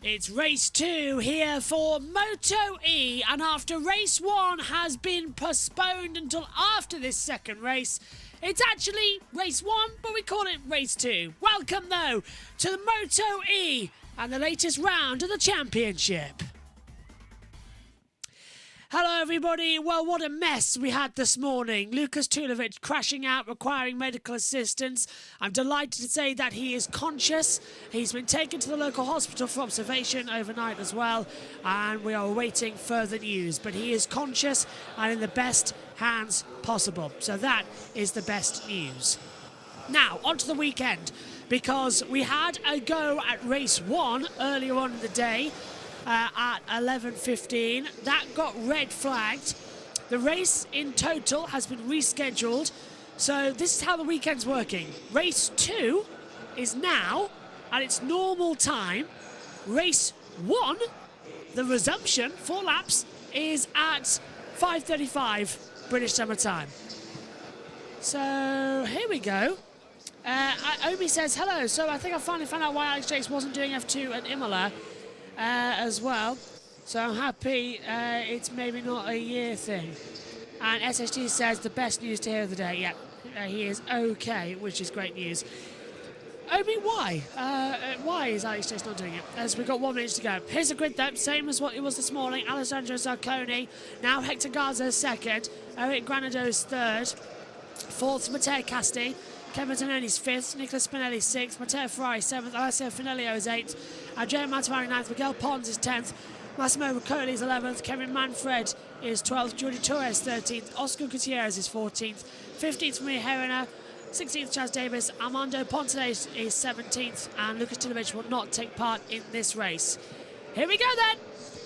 It's race 2 here for MotoE, and after race 1 has been postponed until after this second race, it's actually race 1, but we call it race 2. Welcome though to the MotoE and the latest round of the championship. Hello everybody, well what a mess we had this morning. Lukas Tulovic crashing out, requiring medical assistance. I'm delighted to say that he is conscious. He's been taken to the local hospital for observation overnight as well, and we are awaiting further news. But he is conscious and in the best hands possible. So that is the best news. Now, on to the weekend, because we had a go at race 1 earlier on in the day. At 11:15, that got red flagged. The race in total has been rescheduled, so this is how the weekend's working. Race 2 is now at its normal time. Race 1, the resumption, 4 laps, is at 5:35 British Summer Time. So here we go. Omi says hello. So I think I finally found out why Alex Jakes wasn't doing F2 at Imola as well. So I'm happy it's maybe not a year thing. And SHD says the best news to hear of the day. Yeah, he is okay, which is great news. Omi, why? Why is Alex Jakes not doing it? As we've got 1 minute to go. Here's the grid though, same as what it was this morning. Alessandro Zarcone, now Hector Garza second, Eric Granado's third, fourth Matteo Casti, Kevin Tononi's 5th, Nicola Spinelli 6th, Matteo Ferrari 7th, Alessio Finelio is 8th, Andrea Mantovani 9th, Miguel Pons is 10th, Massimo Riccoli is 11th, Kevin Manfred is 12th, Jordi Torres 13th, Oscar Gutierrez is 14th, 15th Maria Herrera, 16th Chaz Davis, Armando Ponce is 17th, and Lukas Tulovic will not take part in this race. Here we go then!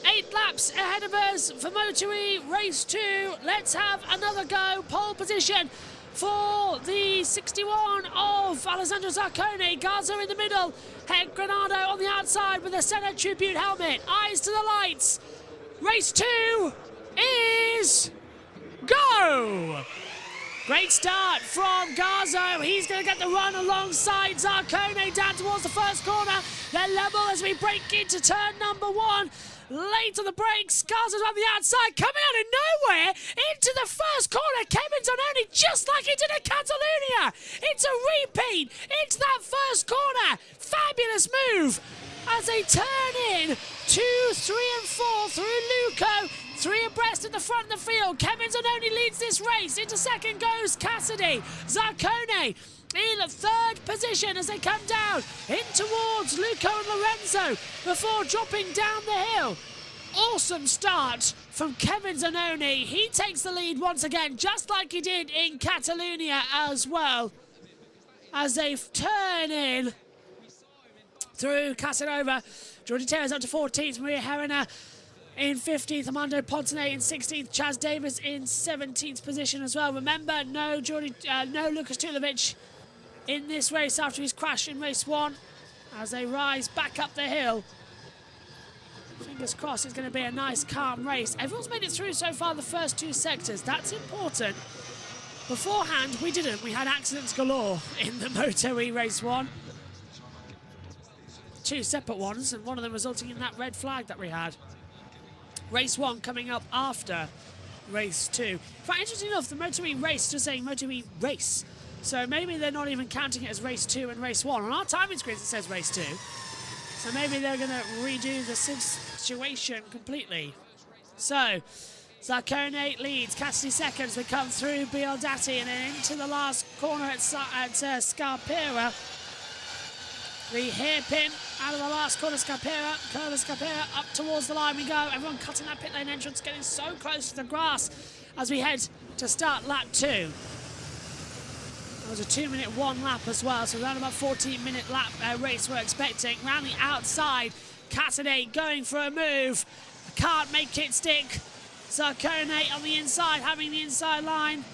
8 laps ahead of us for MotoE Race 2. Let's have another go. Pole position for the 61 of Alessandro Zarcone. Garza in the middle. Head Granado on the outside with a Senna Tribute helmet. Eyes to the lights. Race 2 is go! Great start from Garza. He's going to get the run alongside Zarcone down towards the first corner. They're level as we break into turn number 1. Late on the brakes, Garza's on the outside, coming out of nowhere into the first corner. Kevin Tononi, just like he did at Catalunya. It's a repeat into that first corner. Fabulous move as they turn in 2, 3 and 4 through Luco. 3 abreast in the front of the field. Kevin Tononi leads this race. Into second goes Cassidy. Zarcone in 3rd position as they come down in towards Luco and Lorenzo before dropping down the hill. Awesome start from Kevin Tononi. He takes the lead once again, just like he did in Catalunya as well, as they turn in through Casanova. Jordi Torres up to 14th, Maria Herrera in 15th, Armando Ponce in 16th, Chaz Davis in 17th position as well. Remember, no Lukas Tulovic in this race after his crash in race 1 as they rise back up the hill. Fingers crossed it's going to be a nice calm race. Everyone's made it through so far the first 2 sectors. That's important. Beforehand we didn't. We had accidents galore in the MotoE race 1. 2 separate ones, and one of them resulting in that red flag that we had. Race 1 coming up after race 2. In fact, interesting enough, the MotoE race just saying MotoE race. So maybe they're not even counting it as race 2 and race 1. On our timing screens it says race 2. So maybe they're going to redo the situation completely. So, Zarcone leads, Cassidy seconds. We come through Bialdati and then into the last corner at Scarpera. The hairpin out of the last corner, Scarpera, up towards the line we go. Everyone cutting that pit lane entrance, getting so close to the grass as we head to start lap 2. It was a 2-minute 1 lap as well, so around about 14-minute lap race we're expecting. Round the outside, Cassidy going for a move. Can't make it stick. Zarcone on the inside, having the inside line.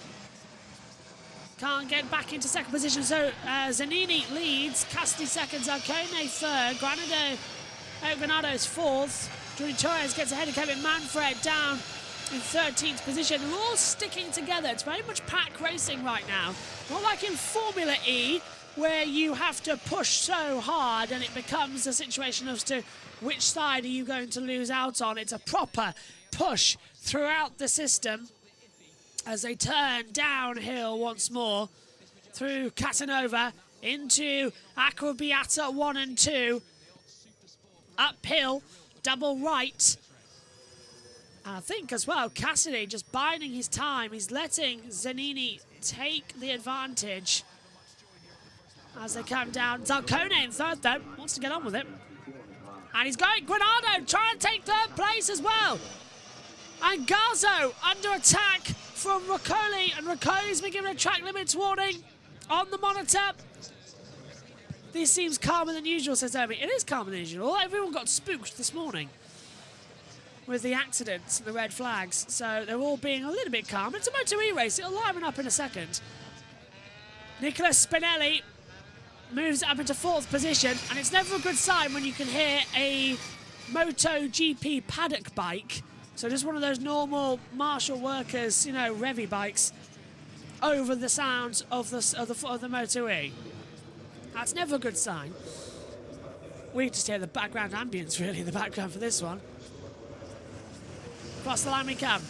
Can't get back into second position, so Zanini leads. Cassidy second, Zarcone third. Granado's 4th. Jordi Torres gets ahead of Kevin Manfred down in 13th position. They're all sticking together. It's very much pack racing right now. Not like in Formula E, where you have to push so hard and it becomes a situation as to which side are you going to lose out on. It's a proper push throughout the system as they turn downhill once more through Casanova into Acrobiata 1 and 2. Uphill, double right. And I think as well, Cassidy just biding his time. He's letting Zanini take the advantage as they come down. Zarcone in third though, wants to get on with it. And he's going, Granado trying to take third place as well. And Garzo under attack from Roccoli, and Roccoli's been given a track limits warning on the monitor. This seems calmer than usual, says Omi. It is calmer than usual. Everyone got spooked this morning with the accidents and the red flags, so they're all being a little bit calm. It's a MotoE race, it'll liven up in a second. Nicolas Spinelli moves up into 4th position, and it's never a good sign when you can hear a MotoGP paddock bike, so just one of those normal Marshall workers, you know, revvy bikes, over the sounds of the MotoE. That's never a good sign. We just hear the background ambience really in the background for this one. Across the line we come.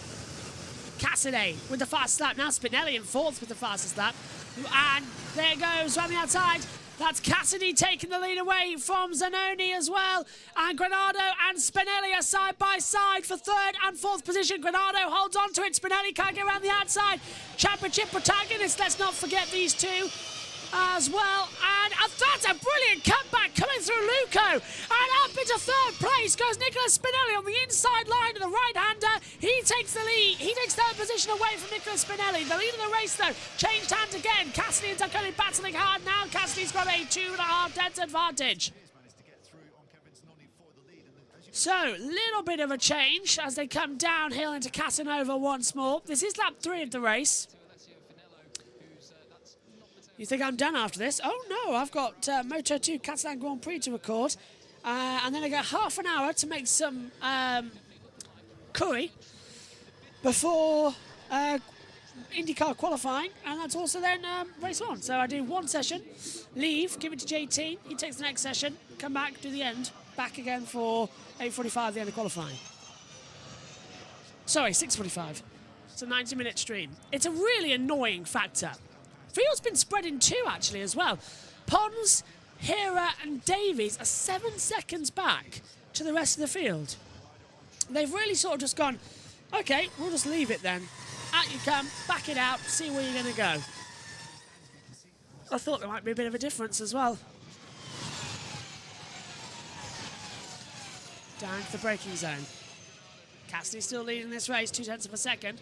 Cassidy with the fastest lap. Now Spinelli in 4th with the fastest lap. And there goes around the outside. That's Cassidy taking the lead away from Zanoni as well. And Granado and Spinelli are side by side for 3rd and 4th position. Granado holds on to it. Spinelli can't get around the outside. Championship protagonists, let's not forget these two as well. And that's a brilliant cutback coming through Luco. And up into 3rd place goes Nicolas Spinelli on the inside line of the right-hander. He takes the lead. He takes 3rd position away from Nicolas Spinelli. The lead of the race, though, changed hands again. Cassidy and Zacconi battling hard. Now Cassidy's got a 2.5 tenths advantage. So, little bit of a change as they come downhill into Casanova once more. This is lap 3 of the race. You think I'm done after this? Oh no, I've got Moto2 Catalan Grand Prix to record. And then I got half an hour to make some curry before IndyCar qualifying. And that's also then race 1. So I do 1 session, leave, give it to JT. He takes the next session, come back, do the end. Back again for 8:45, the end of qualifying. Sorry, 6:45. It's a 90-minute stream. It's a really annoying factor. Field's been spread in 2 actually as well. Pons, Hira and Davies are 7 seconds back to the rest of the field. They've really sort of just gone, okay, we'll just leave it then. Out you come, back it out, see where you're going to go. I thought there might be a bit of a difference as well. Down to the braking zone. Cassidy's still leading this race, 2 tenths of a second.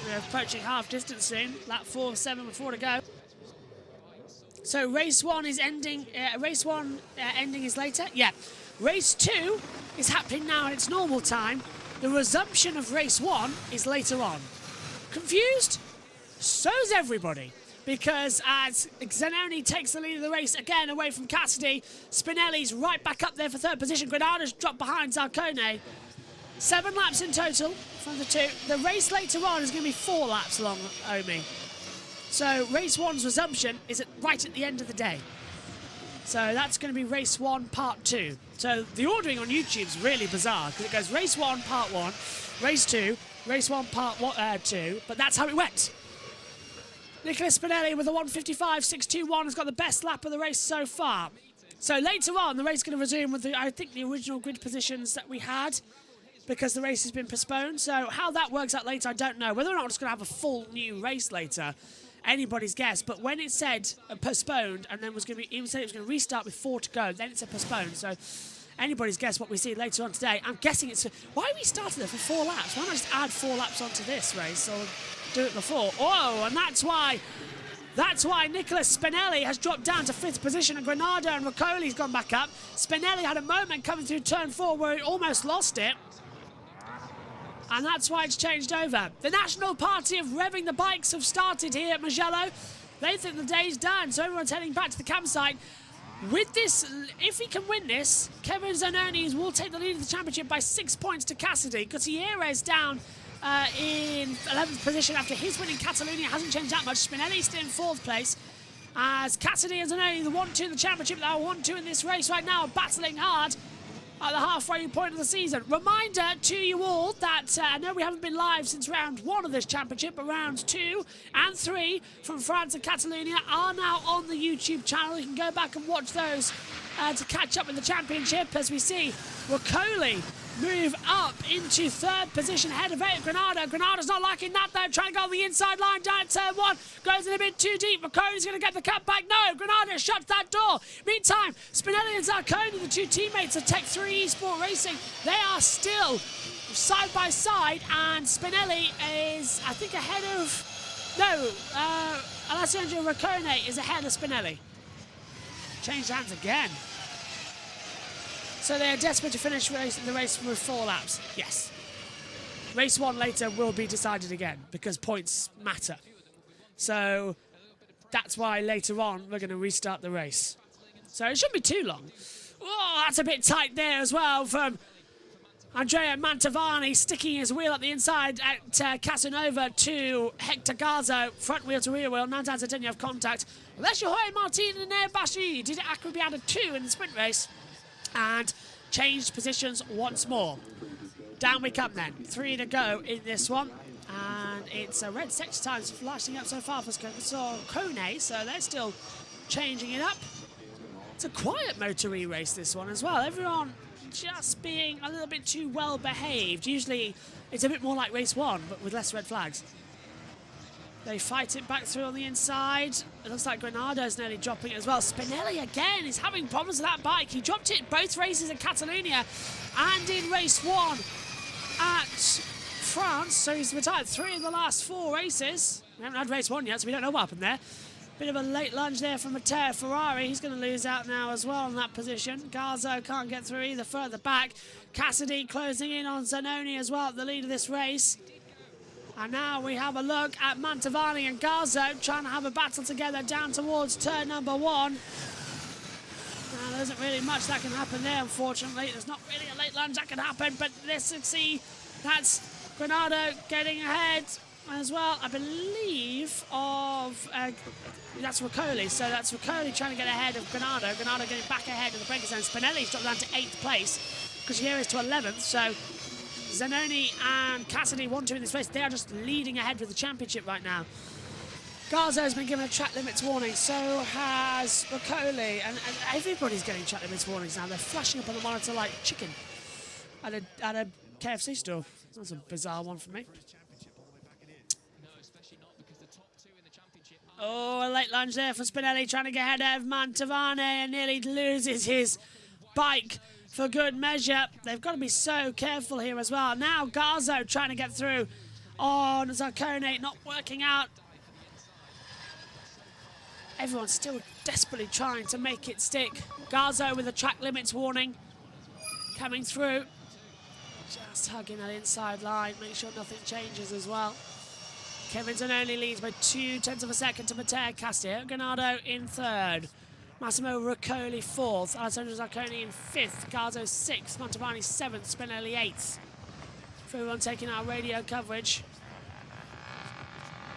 We're approaching half distance soon. Lap 4 of 7 with 4 to go. So race 1 is ending. Ending is later. Yeah. Race 2 is happening now at its normal time. The resumption of race 1 is later on. Confused? So's everybody. Because as Zanoni takes the lead of the race again away from Cassidy, Spinelli's right back up there for 3rd position. Granada's dropped behind Zarcone. 7 laps in total from the 2. The race later on is going to be 4 laps long, Omi. So race 1's resumption is right at the end of the day. So that's going to be race 1, part 2. So the ordering on YouTube is really bizarre because it goes race 1, part 1, race 2, race 1, part 2, but that's how it went. Nicolas Spinelli with a 1:55.621 has got the best lap of the race so far. So later on, the race is going to resume with, I think, the original grid positions that we had, because the race has been postponed. So how that works out later, I don't know. Whether or not it's going to have a full new race later, anybody's guess. But when it said postponed, and then was going to be, even said it was going to restart with 4 to go, then it said postponed. So anybody's guess what we see later on today. I'm guessing it's, why we started there for 4 laps? Why not just add 4 laps onto this race or do it before? Oh, and that's why Nicolas Spinelli has dropped down to 5th position, and Granado and Roccoli's gone back up. Spinelli had a moment coming through turn 4 where he almost lost it. And that's why it's changed over. The National Party of Revving the Bikes have started here at Mugello. They think the day's done, so everyone's heading back to the campsite. With this, if he can win this, Kevin Zanoni will take the lead of the championship by 6 points to Cassidy. Gutierrez down in 11th position after his win in Catalonia. Hasn't changed that much. Spinelli's still in 4th place. as Cassidy and Zanoni, the 1-2 in the championship, that are 1-2 in this race right now, battling hard at the halfway point of the season. Reminder to you all that I know we haven't been live since round 1 of this championship, but rounds 2 and 3 from France and Catalonia are now on the YouTube channel. You can go back and watch those to catch up with the championship, as we see Riccoli move up into 3rd position ahead of Granado. Granada's not liking that though, trying to go on the inside line down at turn 1. Goes in a bit too deep. Riccoli's going to get the cut back. No, Granada shuts that door. Meantime, Spinelli and Zarconi, the 2 teammates of Tech 3 Esport Racing, they are still side by side, and Spinelli is, I think, ahead of... No, Alessandro Riccone is ahead of Spinelli. Changed hands again. So they are desperate to finish the race with 4 laps. Yes. Race 1 later will be decided again because points matter. So that's why later on we're going to restart the race. So it shouldn't be too long. Oh, that's a bit tight there as well from Andrea Mantovani, sticking his wheel at the inside at Casanova to Hector Garza, front wheel to rear wheel. 9 times out of 10 you have contact. Unless you're Jorge Martin and Bashi did actually added 2 in the sprint race. And changed positions once more. Down we come then. 3 to go in this one. And it's a red sector times flashing up so far for Kone, so they're still changing it up. It's a quiet MotoE race, this one as well. Everyone just being a little bit too well behaved. Usually it's a bit more like race 1, but with less red flags. They fight it back through on the inside. It looks like Granado's nearly dropping it as well. Spinelli again is having problems with that bike. He dropped it both races in Catalonia and in race 1 at France. So he's retired 3 of the last 4 races. We haven't had race 1 yet, so we don't know what happened there. Bit of a late lunge there from Matteo Ferrari. He's going to lose out now as well in that position. Garzo can't get through either further back. Cassidy closing in on Zanoni as well at the lead of this race. And now we have a look at Mantovani and Garzo trying to have a battle together down towards turn number 1. Now, there isn't really much that can happen there, unfortunately. There's not really a late lunge that can happen, but let's see. That's Granado getting ahead as well, I believe, of... that's Riccoli, so that's Riccoli trying to get ahead of Granado. Granado getting back ahead of the breaker zone. Spinelli's dropped down to 8th place. Cuschieri is to 11th, so... Zanoni and Cassidy 1-2 in this race. They are just leading ahead with the championship right now. Garzo's been given a track limits warning, so has Riccoli, and everybody's getting track limits warnings now. They're flashing up on the monitor like chicken at a KFC store. That's a bizarre one for me. Oh, a late lunge there for Spinelli, trying to get ahead of Mantovani, and nearly loses his bike for good measure. They've got to be so careful here as well. Now Garzo trying to get through on Zarcone, not working out. Everyone's still desperately trying to make it stick. Garzo with a track limits warning coming through. Just hugging that inside line, make sure nothing changes as well. Kevin Zanoni leads by 0.2 of a second to Matteo Castillo. Granado in 3rd. Massimo Riccoli 4th, Alessandro Zarconi in 5th, Garzo 6th, Mantovani 7th, Spinelli 8th. For everyone taking our radio coverage.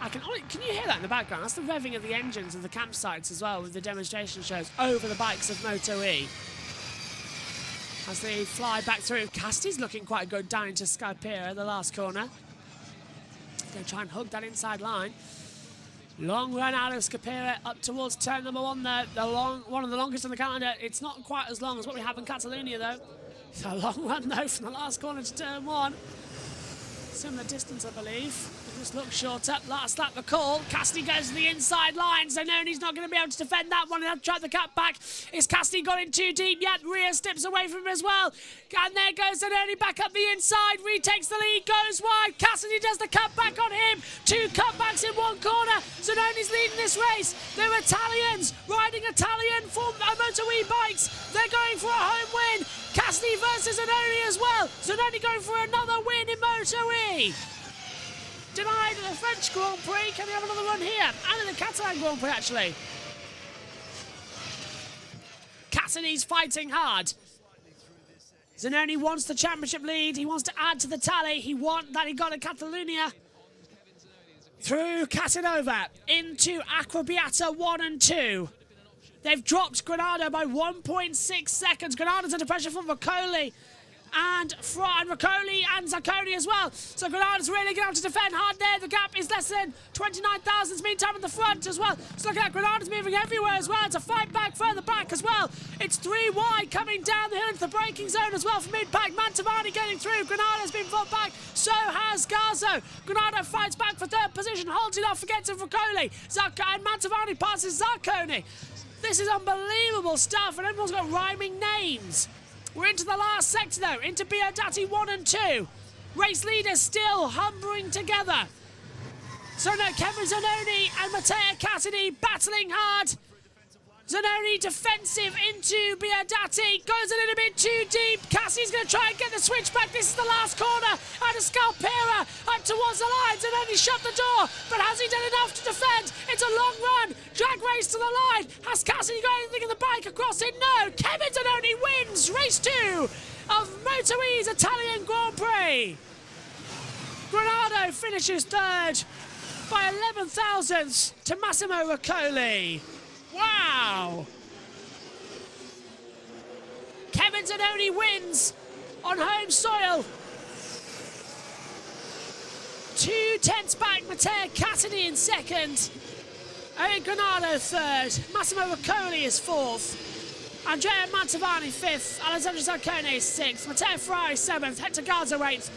Can you hear that in the background? That's the revving of the engines of the campsites as well, with the demonstration shows over the bikes of MotoE. As they fly back through, Casti's looking quite good down into Skypera, the last corner. Going to try and hug that inside line. Long run out of Scarpera up towards turn number 1 there. One of the longest on the calendar. It's not quite as long as what we have in Catalonia though. It's a long run though from the last corner to turn 1. Similar distance, I believe. Just looks shorter. Last lap the call. Cassidy goes to the inside line. Zanoni's not going to be able to defend that one. He'll have to try the cut back. Is Cassidy got in too deep yet? Rhea steps away from him as well. And there goes Zanoni back up the inside. Retakes the lead, goes wide. Cassidy does the cut back on him. 2 cutbacks in 1 corner. Zanoni's leading this race. They're Italians riding Italian MotoE bikes. They're going for a home win. Cassidy versus Zanoni as well. Zanoni going for another win in MotoE. Denied in the French Grand Prix. Can he have another run here? And in the Catalan Grand Prix, actually. Cassidy's fighting hard. Zanoni wants the championship lead. He wants to add to the tally. He got in Catalonia. Through Casanova into Acrobiata 1 and 2. They've dropped Granado by 1.6 seconds. Granada's under pressure from Riccoli and Riccoli and Zacconi as well. So Granada's really going to have to defend hard there. The gap is less than 29 thousandths meantime in the front as well. So look at that, Granada's moving everywhere as well. It's a fight back further back as well. It's 3 wide coming down the hill into the braking zone as well for mid-pack. Mantovani getting through. Granada's been fought back. So has Garzo. Granado fights back for third position, holds it off against Riccoli. And Mantovani passes Zacconi. This is unbelievable stuff, and everyone's got rhyming names. We're into the last sector, though, into Biodati 1 and 2. Race leaders still humbling together. So no, Kevin Zanoni and Matteo Cassidy battling hard. Zanoni defensive into Biodati, goes a little bit too deep. Cassidy's going to try and get the switch back. This is the last corner. And a Scalpera up towards the line. Zanoni shut the door, but has he done enough to defend? It's a long run. Drag race to the line. Has Cassidy got anything in the bike across it? No. Kevin Zanoni wins race 2 of MotoE's Italian Grand Prix. Granado finishes third by 11 thousandths to Massimo Riccoli. Wow! Kevin Zanoni wins on home soil. 2 tenths back, Matteo Cassidy in second. Eric Granado third. Massimo Riccoli is fourth. Andrea Mantovani fifth. Alessandro Zaccone is sixth. Matteo Ferrari seventh. Hector Garza eighth.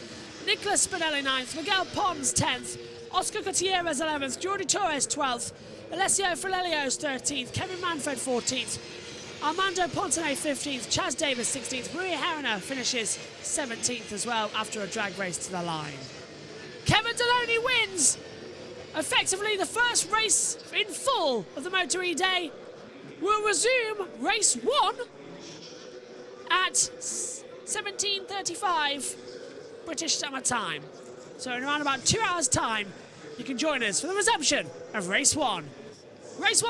Nicolas Spinelli ninth. Miguel Pons 10th. Oscar Gutierrez 11th. Jordi Torres 12th. Alessio Filelio's 13th, Kevin Manfred 14th, Armando Pontanet 15th, Chaz Davis 16th, Maria Herrera finishes 17th as well after a drag race to the line. Kevin Zanoni wins! Effectively the first race in full of the MotoE day. Will resume race 1 at 17:35 British Summer Time. So in around about 2 hours' time, you can join us for the resumption of race 1. Race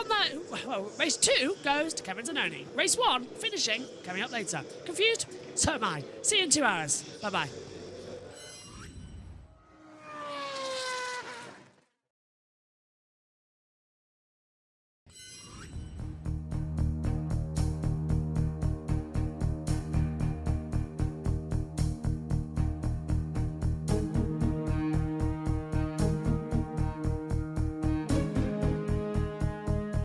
2 goes to Kevin Zanoni. Race 1 finishing coming up later. Confused? So am I. See you in 2 hours. Bye-bye.